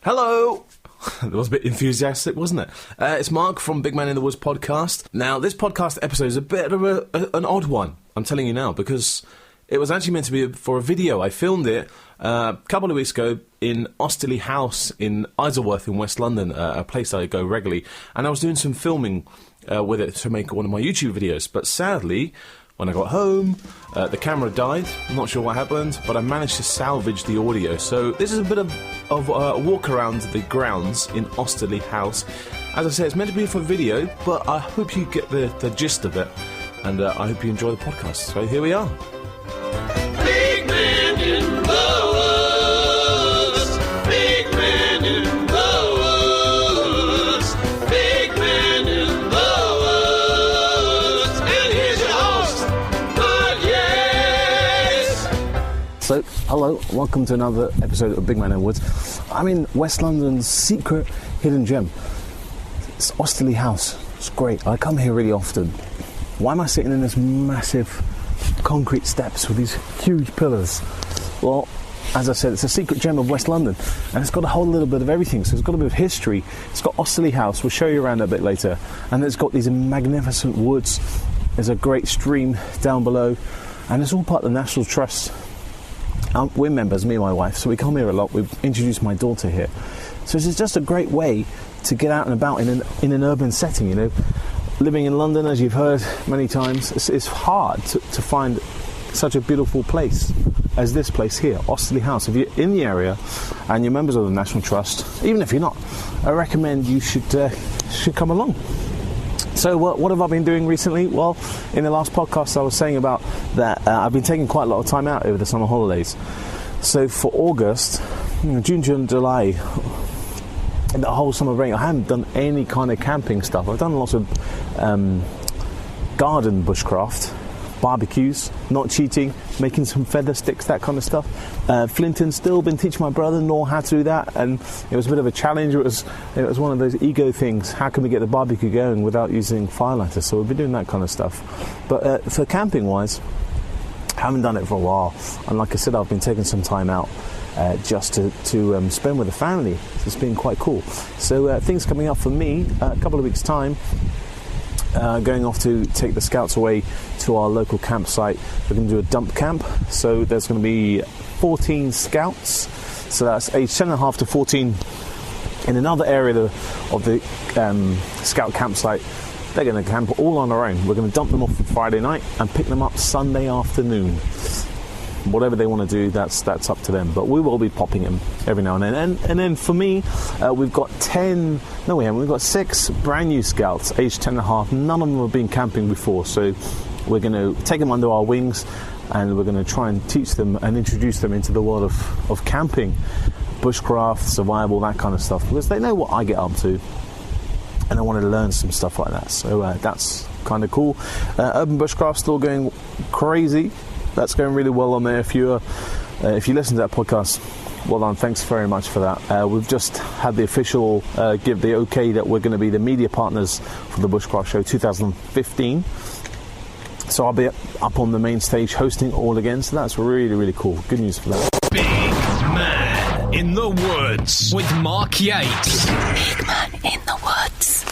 Hello! That was a bit enthusiastic, wasn't it? It's Mark from Big Man in the Woods podcast. Now, this podcast episode is a bit of an odd one, I'm telling you now, because it was actually meant to be for a video. I filmed it a couple of weeks ago in Osterley House in Isleworth in West London, a place that I go regularly, and I was doing some filming with it to make one of my YouTube videos. But sadly, when I got home, the camera died. I'm not sure what happened, but I managed to salvage the audio. So this is a bit of a walk around the grounds in Osterley House. As I say, it's meant to be for video, but I hope you get the gist of it, and I hope you enjoy the podcast. So here we are. Big Man in the Woods. Big Man in the Woods. Big Man in the Woods. And here's your host, Mark Yates. So, hello, welcome to another episode of Big Man in the Woods. I'm in West London's secret hidden gem. It's Osterley House. It's great. I come here really often. Why am I sitting in this massive concrete steps with these huge pillars? Well, as I said, it's a secret gem of West London, and it's got a whole little bit of everything. So it's got a bit of history. It's got Osterley House. We'll show you around a bit later. And it's got these magnificent woods. There's a great stream down below, and it's all part of the National Trust. We're members, me and my wife, so we come here a lot. We've introduced my daughter here. So it's just a great way to get out and about in an urban setting, you know. Living in London, as you've heard many times, it's hard to find such a beautiful place as this place here, Osterley House. If you're in the area and you're members of the National Trust, even if you're not, I recommend you should come along. So what have I been doing recently? Well, in the last podcast I was saying about that I've been taking quite a lot of time out over the summer holidays. So for August, June, July, and the whole summer break, I haven't done any kind of camping stuff. I've done lots of garden bushcraft, barbecues, not cheating, making some feather sticks, that kind of stuff. Flint and Steel, been teaching my brother-in-law how to do that, and it was a bit of a challenge. It was one of those ego things. How can we get the barbecue going without using firelighters? So we've been doing that kind of stuff. But for camping-wise, I haven't done it for a while. And like I said, I've been taking some time out just to spend with the family. It's been quite cool. So things coming up for me, a couple of weeks' time, going off to take the scouts away to our local campsite. We're going to do a dump camp. So there's going to be 14 scouts. So that's age 10.5 to 14 in another area of the scout campsite. They're going to camp all on their own. We're going to dump them off on Friday night and pick them up Sunday afternoon. Whatever they want to do, that's up to them. But we will be popping them every now and then. And then for me, we've got 6 brand new scouts, aged 10.5. None of them have been camping before. So we're going to take them under our wings, and we're going to try and teach them and introduce them into the world of camping, bushcraft, survival, that kind of stuff. Because they know what I get up to, and I wanted to learn some stuff like that. So that's kind of cool. Urban bushcraft still going crazy. That's going really well on there. If you listen to that podcast, well done. Thanks very much for that. We've just had the official give the okay that we're going to be the media partners for the Bushcraft Show 2015. So I'll be up on the main stage hosting all again. So that's really, really cool. Good news for that. Big Man in the Woods with Mark Yates. Big Man in the Woods.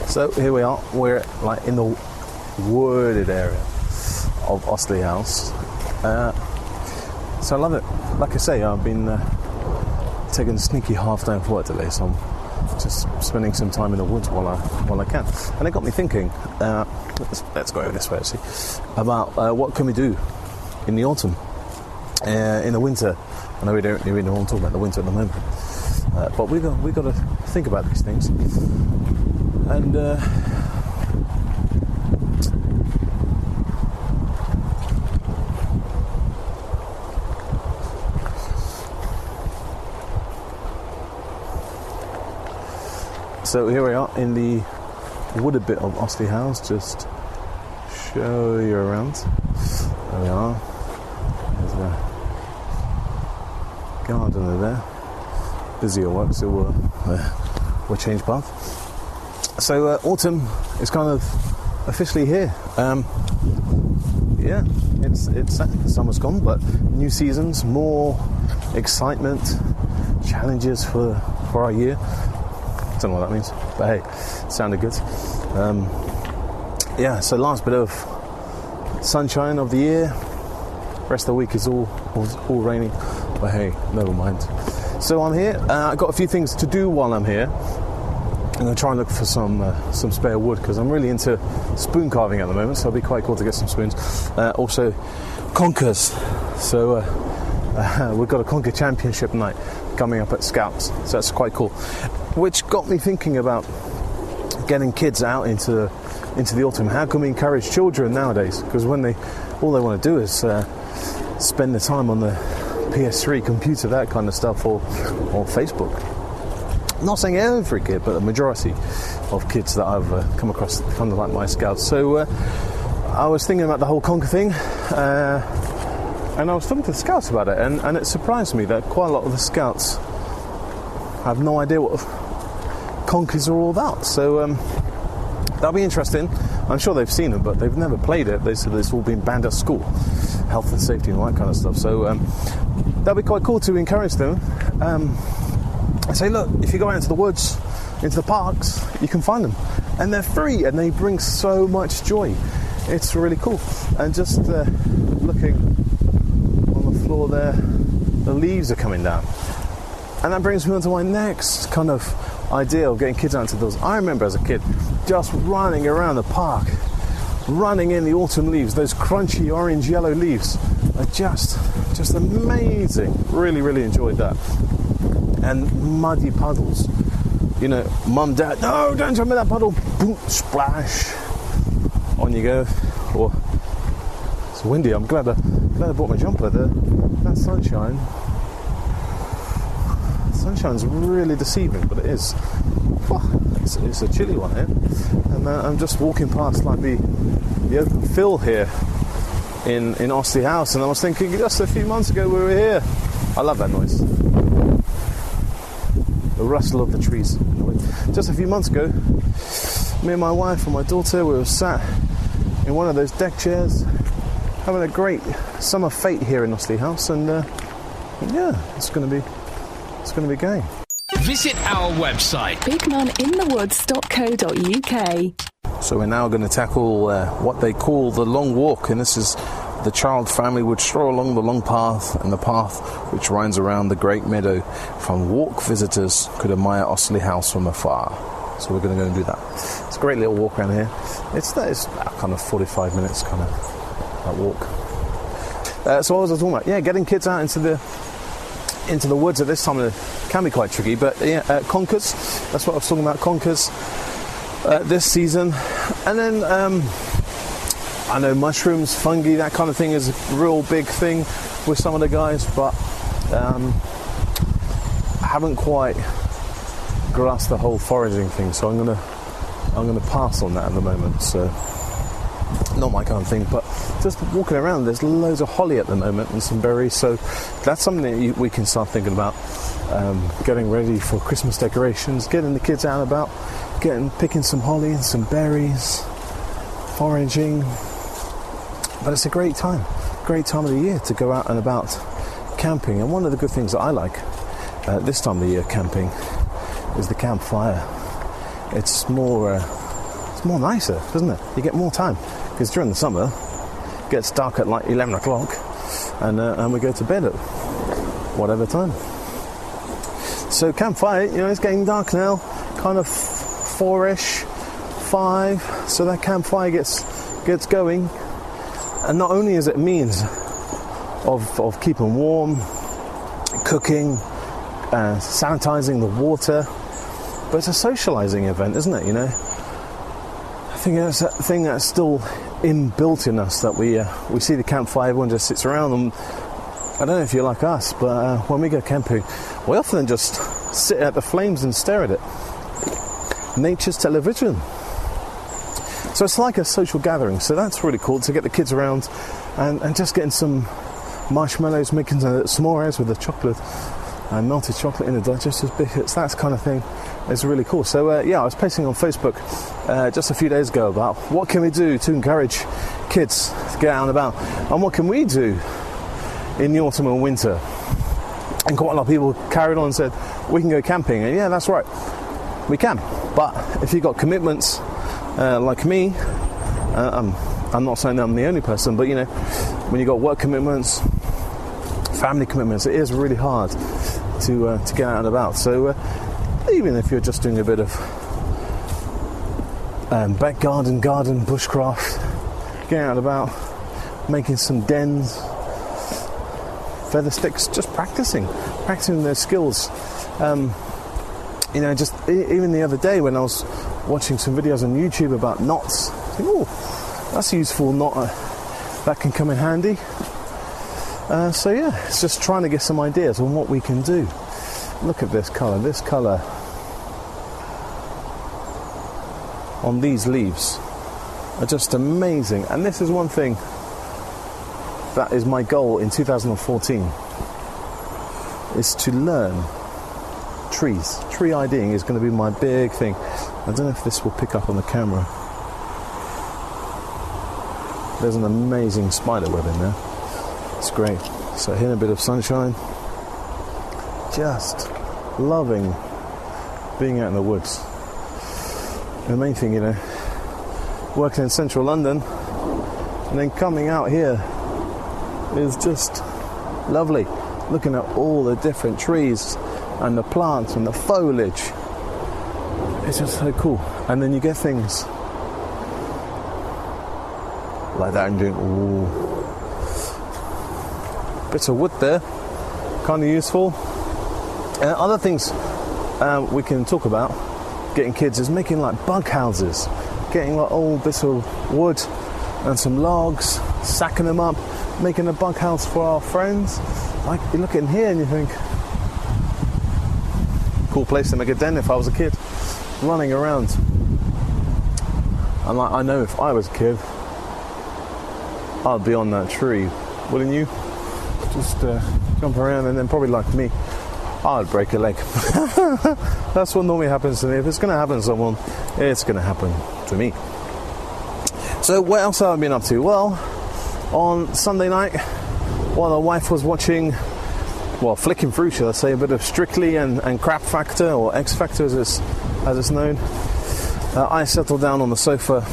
So here we are. We're like in the wooded area of Osterley House. So I love it. Like I say, I've been taking a sneaky half day off work today, so I'm just spending some time in the woods while I can. And it got me thinking, let's go over this way actually, about what can we do in the autumn, in the winter. I know we don't really want to talk about the winter at the moment, but we got to think about these things. And so here we are in the wooded bit of Osterley House. Just show you around. There we are. There's a garden over there. Busy at work, so we'll change path. So autumn is kind of officially here. Yeah, it's summer's gone, but new seasons, more excitement, challenges for our year. Don't know what that means, but hey, it sounded good. So last bit of sunshine of the year. Rest of the week is all raining, but hey, never mind. So I'm here. I've got a few things to do while I'm here. I'm going to try and look for some spare wood because I'm really into spoon carving at the moment, so it'll be quite cool to get some spoons. Also, conkers. So we've got a conker championship night coming up at Scouts, so that's quite cool. Which got me thinking about getting kids out into the autumn. How can we encourage children nowadays? Because when all they want to do is spend the time on the PS3, computer, that kind of stuff, or Facebook. I'm not saying every kid, but the majority of kids that I've come across, kind of like my Scouts. So I was thinking about the whole conker thing, and I was talking to the Scouts about it, and it surprised me that quite a lot of the Scouts have no idea what conkers are all about. So that'll be interesting. I'm sure they've seen them, but they've never played it. They said it's all been banned at school, health and safety and all that kind of stuff. So that'll be quite cool to encourage them. I say, look, if you go out into the woods, into the parks, you can find them. And they're free, and they bring so much joy. It's really cool. And just looking on the floor there, the leaves are coming down. And that brings me on to my next kind of idea of getting kids out into those. I remember as a kid just running around the park, running in the autumn leaves. Those crunchy orange yellow leaves are just amazing. Really, really enjoyed that. And muddy puddles. You know, mum, dad, no, don't jump in that puddle. Boom, splash. On you go. Or it's windy. I'm glad I bought my jumper. That sunshine's really deceiving, but it is. It's a chilly one here. And I'm just walking past like the open field here in Osterley House, and I was thinking just a few months ago we were here. I love that noise. The rustle of the trees. Just a few months ago, me and my wife and my daughter, we were sat in one of those deck chairs having a great summer fete here in Osterley House, and it's going to be going. Visit our website, bigmaninthewoods.co.uk. So we're now going to tackle what they call the long walk, and this is the child family would stroll along the long path, and the path which winds around the great meadow. From walk, visitors could admire Osterley House from afar. So we're going to go and do that. It's a great little walk around here. It's about kind of 45 minutes kind of that walk. So what was I talking about? Yeah, getting kids out into the woods at this time of the can be quite tricky, but conkers, that's what I was talking about, conkers this season. And then I know mushrooms, fungi, that kind of thing is a real big thing with some of the guys, but I haven't quite grasped the whole foraging thing, so I'm gonna pass on that at the moment. So not my kind of thing, but just walking around, there's loads of holly at the moment and some berries, so that's something that we can start thinking about, getting ready for Christmas decorations, getting the kids out and about, picking some holly and some berries, foraging. But it's a great time of the year to go out and about camping. And one of the good things that I like this time of the year camping is the campfire. It's more nicer, doesn't it? You get more time, because during the summer it gets dark at like 11 o'clock and we go to bed at whatever time. So campfire, it's getting dark now, kind of 4ish, 5, so that campfire gets going. And not only is it a means of keeping warm, cooking, sanitizing the water, but it's a socializing event, isn't it? I think that's a thing that's still inbuilt in us, that we see the campfire, everyone just sits around, and I don't know if you're like us, but when we go camping, we often just sit at the flames and stare at it. Nature's television. So it's like a social gathering, so that's really cool to get the kids around and just getting some marshmallows, making s'mores with the chocolate and melted chocolate in the digestive biscuits, that kind of thing is really cool. So I was posting on Facebook just a few days ago about what can we do to encourage kids to get out and about, and what can we do in the autumn and winter. And quite a lot of people carried on and said, we can go camping. And yeah, that's right, we can. But if you've got commitments like me, I'm not saying that I'm the only person, but you know, when you've got work commitments, family commitments, it is really hard to get out and about. So even if you're just doing a bit of back garden, bushcraft, getting out and about, making some dens, feather sticks, just practicing those skills. You know, just even the other day when I was watching some videos on YouTube about knots, I think, oh, that's a useful knot that can come in handy. So yeah, it's just trying to get some ideas on what we can do. Look at this colour on these leaves are just amazing. And this is one thing that is my goal in 2014, is to learn trees. Tree IDing is going to be my big thing. I don't know if this will pick up on the camera. There's an amazing spider web in there. It's great. So here, a bit of sunshine. Just loving being out in the woods. The main thing, you know, working in central London and then coming out here is just lovely. Looking at all the different trees and the plants and the foliage. It's just so cool. And then you get things like that and doing, ooh, bits of wood there, kind of useful. And other things we can talk about getting kids is making like bug houses, getting like old bits of wood and some logs, sacking them up, making a bug house for our friends. Like, you look in here and you think, cool place to make a den if I was a kid, running around. And like, I know if I was a kid, I'd be on that tree, wouldn't you? Just jump around, and then probably like me, I'd break a leg. That's what normally happens to me. If it's going to happen to someone, it's going to happen to me. So what else have I been up to? Well, on Sunday night, while the wife was watching, well, flicking through, should I say, a bit of Strictly and Crap Factor, or X Factor as it's known, I settled down on the sofa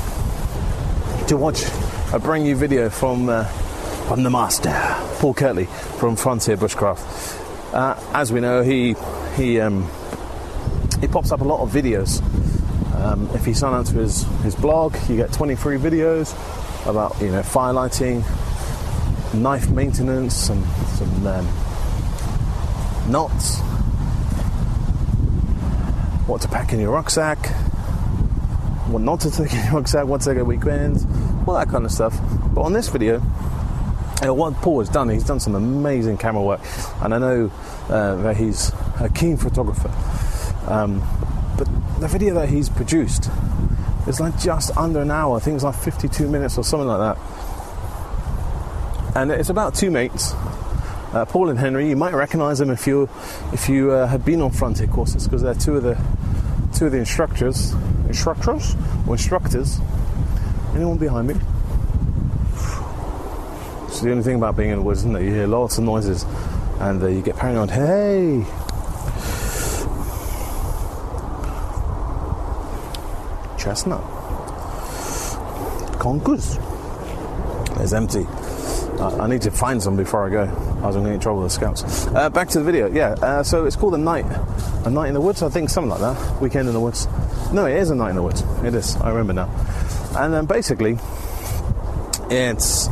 to watch a brand new video from the master, Paul Kirtley from Frontier Bushcraft. As we know, he pops up a lot of videos. If you sign up to his blog, you get 23 videos about, you know, firelighting, knife maintenance, some knots, what to pack in your rucksack, what not to take in your rucksack, what to take at weekends, all that kind of stuff. But on this video, what Paul has done, he's done some amazing camera work, and I know that he's a keen photographer. But the video that he's produced is like just under an hour. I think it's like 52 minutes or something like that. And it's about two mates, Paul and Henry. You might recognise them if you had been on Frontier courses, because they're two of the instructors. Anyone behind me? It's the only thing about being in the woods, isn't it? You hear lots of noises, and you get paranoid. Hey. Chestnut. Conkers. It's empty. I need to find some before I go. I was going to get in trouble with the scouts. Back to the video. Yeah, so it's called A Night in the Woods, I think, something like that. Weekend in the Woods. No, it is A Night in the Woods. It is. I remember now. And then basically, it's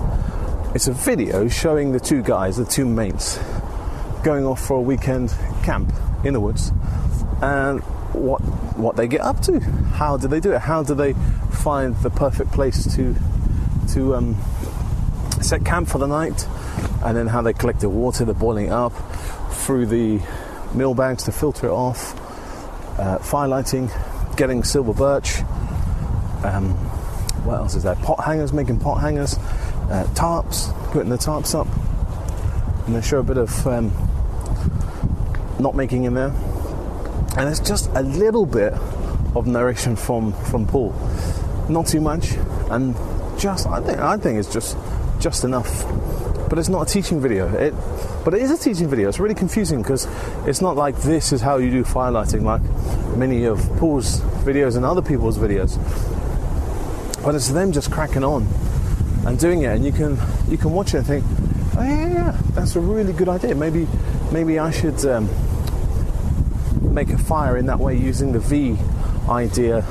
a video showing the two guys, the two mates, going off for a weekend camp in the woods, and what they get up to. How do they do it? How do they find the perfect place to set camp for the night? And then how they collect the water, the boiling it up through the meal bags to filter it off, firelighting, getting silver birch, what else is there? Pot hangers, making pot hangers, tarps, putting the tarps up, and they show a bit of knot making in there. And it's just a little bit of narration from Paul, not too much, and just I think it's just enough but it's not a teaching video. But it is a teaching video. It's really confusing because it's not like this is how you do firelighting like many of Paul's videos and other people's videos. But it's them just cracking on and doing it, and you can watch it and think, oh yeah, that's a really good idea. Maybe I should make a fire in that way using the V idea.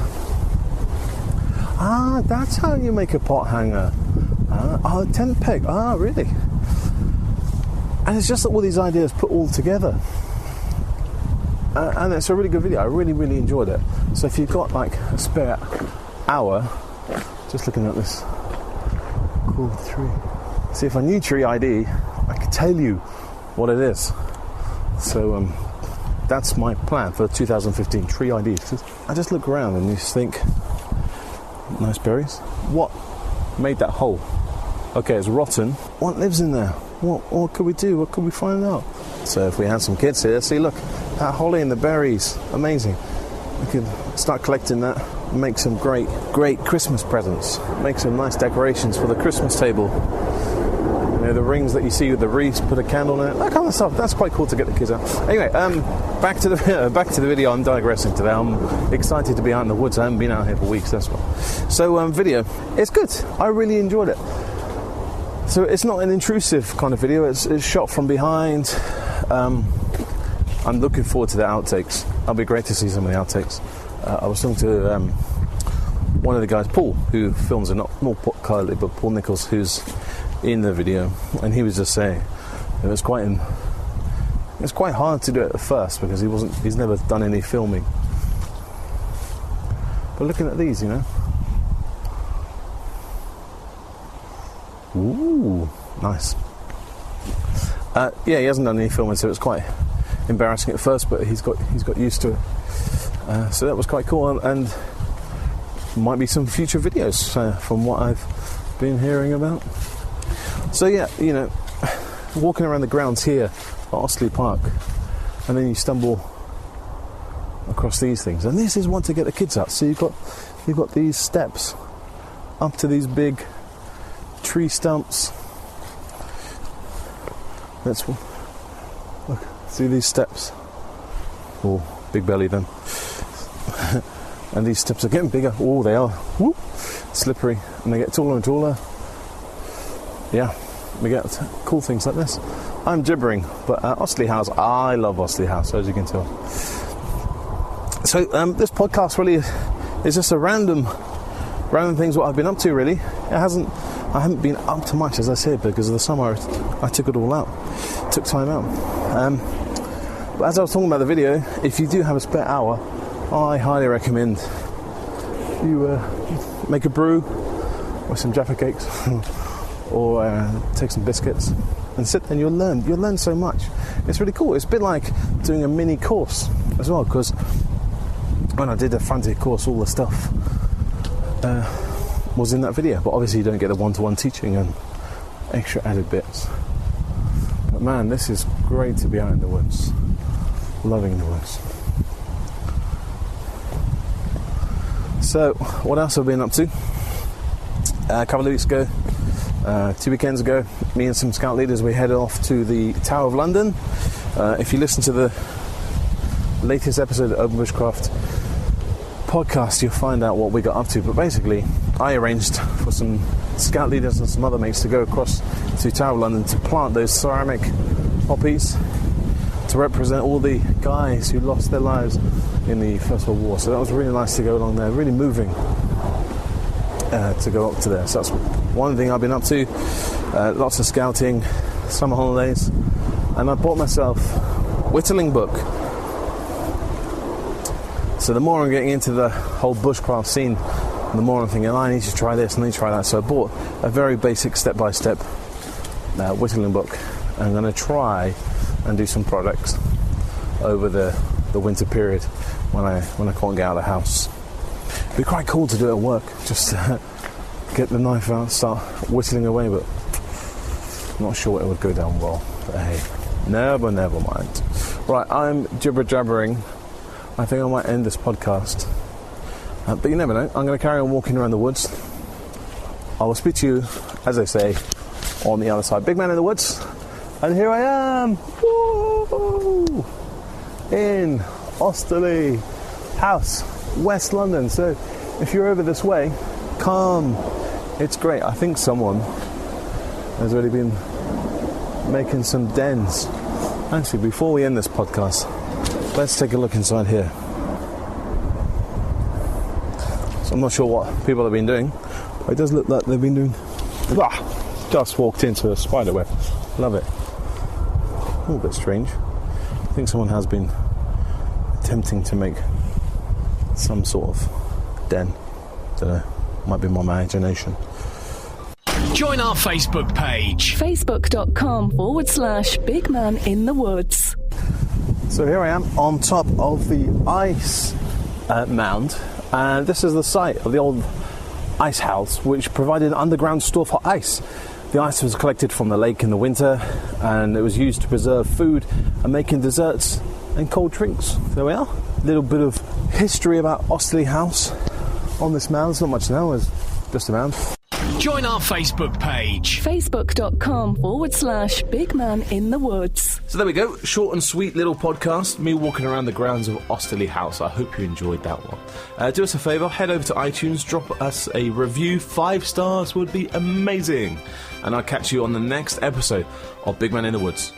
Ah, that's how you make a pot hanger. A tent peg. Ah, really? And it's just all these ideas put all together. And it's a really good video. I really, really enjoyed it. So if you've got like a spare hour, just looking at this cool tree. See, if I knew tree ID, I could tell you what it is. So that's my plan for 2015, tree ID. I just look around and you just think, nice berries. What made that hole? Okay, it's rotten. What lives in there? What could we do? What could we find out? So if we had some kids here, see, look, that holly and the berries, amazing. We could start collecting that, make some great Christmas presents, make some nice decorations for the Christmas table. You know, the rings that you see with the wreaths, put a candle in it, that kind of stuff. That's quite cool to get the kids out. Anyway, back to the video. I'm digressing today. I'm excited to be out in the woods. I haven't been out here for weeks, that's why. So video, it's good. I really enjoyed it. So it's not an intrusive kind of video. It's shot from behind. I'm looking forward to the outtakes. It'll be great to see some of the outtakes. I was talking to one of the guys, Paul, who films it, not paul-kirtley, but Paul Nichols, who's in the video, and he was just saying it was quite hard to do it at first because he's never done any filming. But looking at these, you know. Ooh, nice. Yeah, he hasn't done any filming, so it's quite embarrassing at first, but he's got used to it. So that was quite cool, and might be some future videos from what I've been hearing about. So yeah, you know, walking around the grounds here at Osterley Park, and then you stumble across these things, and this is one to get the kids out. So you've got these steps up to these big tree stumps. Let's look, see these steps. Oh, big belly then. And these steps are getting bigger. Oh, they are. Whoop, slippery, and they get taller and taller. Yeah, we get cool things like this. I'm gibbering, but Osterley House, I love Osterley House, as you can tell. So this podcast really is just a random things what I've been up to. Really, I haven't been up to much, as I said, because of the summer. I took it all out, took time out. But as I was talking about the video, if you do have a spare hour, I highly recommend you make a brew or some Jaffa cakes. Or take some biscuits and sit and you'll learn so much. It's really cool. It's a bit like doing a mini course as well, because when I did the Frontier course, all the stuff was in that video, but obviously you don't get the one-to-one teaching and extra added bits. But man, this is great to be out in the woods. Loving the woods. So what else have I been up to? A couple of weeks ago, 2 weekends ago, me and some scout leaders, we headed off to the Tower of London. If you listen to the latest episode of Open Bushcraft podcast, you'll find out what we got up to. But basically, I arranged for some scout leaders and some other mates to go across to Tower of London to plant those ceramic poppies to represent all the guys who lost their lives in the First World War. So that was really nice to go along there, really moving to go up to there. So that's one thing I've been up to. Lots of scouting, summer holidays, and I bought myself a whittling book. So the more I'm getting into the whole bushcraft scene, the more I'm thinking, I need to try this, I need to try that. So I bought a very basic step-by-step whittling book. I'm going to try and do some projects over the winter period when I can't get out of the house. It'd be quite cool to do it at work, just get the knife out, start whittling away, but I'm not sure it would go down well. But hey, never mind. Right, I'm jibber-jabbering. I think I might end this podcast. But you never know. I'm going to carry on walking around the woods. I will speak to you, as I say, on the other side. Big Man in the Woods. And here I am. Woo! In Osterley House, West London. So if you're over this way, come. It's great. I think someone has already been making some dens. Actually, before we end this podcast, let's take a look inside here. So I'm not sure what people have been doing, but it does look like they've been doing... just walked into a spider web. Love it. A little bit strange. I think someone has been attempting to make some sort of den. Don't know. Might be my imagination. Join our Facebook page. Facebook.com/Big Man in the Woods. So here I am on top of the ice mound, and this is the site of the old ice house, which provided an underground store for ice. The ice was collected from the lake in the winter, and it was used to preserve food and making desserts and cold drinks. There we are. A little bit of history about Osterley House on this mound. It's not much now, it's just a mound. Join our Facebook page. Facebook.com/Big Man in the Woods. So there we go, short and sweet little podcast, me walking around the grounds of Osterley House. I hope you enjoyed that one. Do us a favour, head over to iTunes, drop us a review. 5 stars would be amazing. And I'll catch you on the next episode of Big Man in the Woods.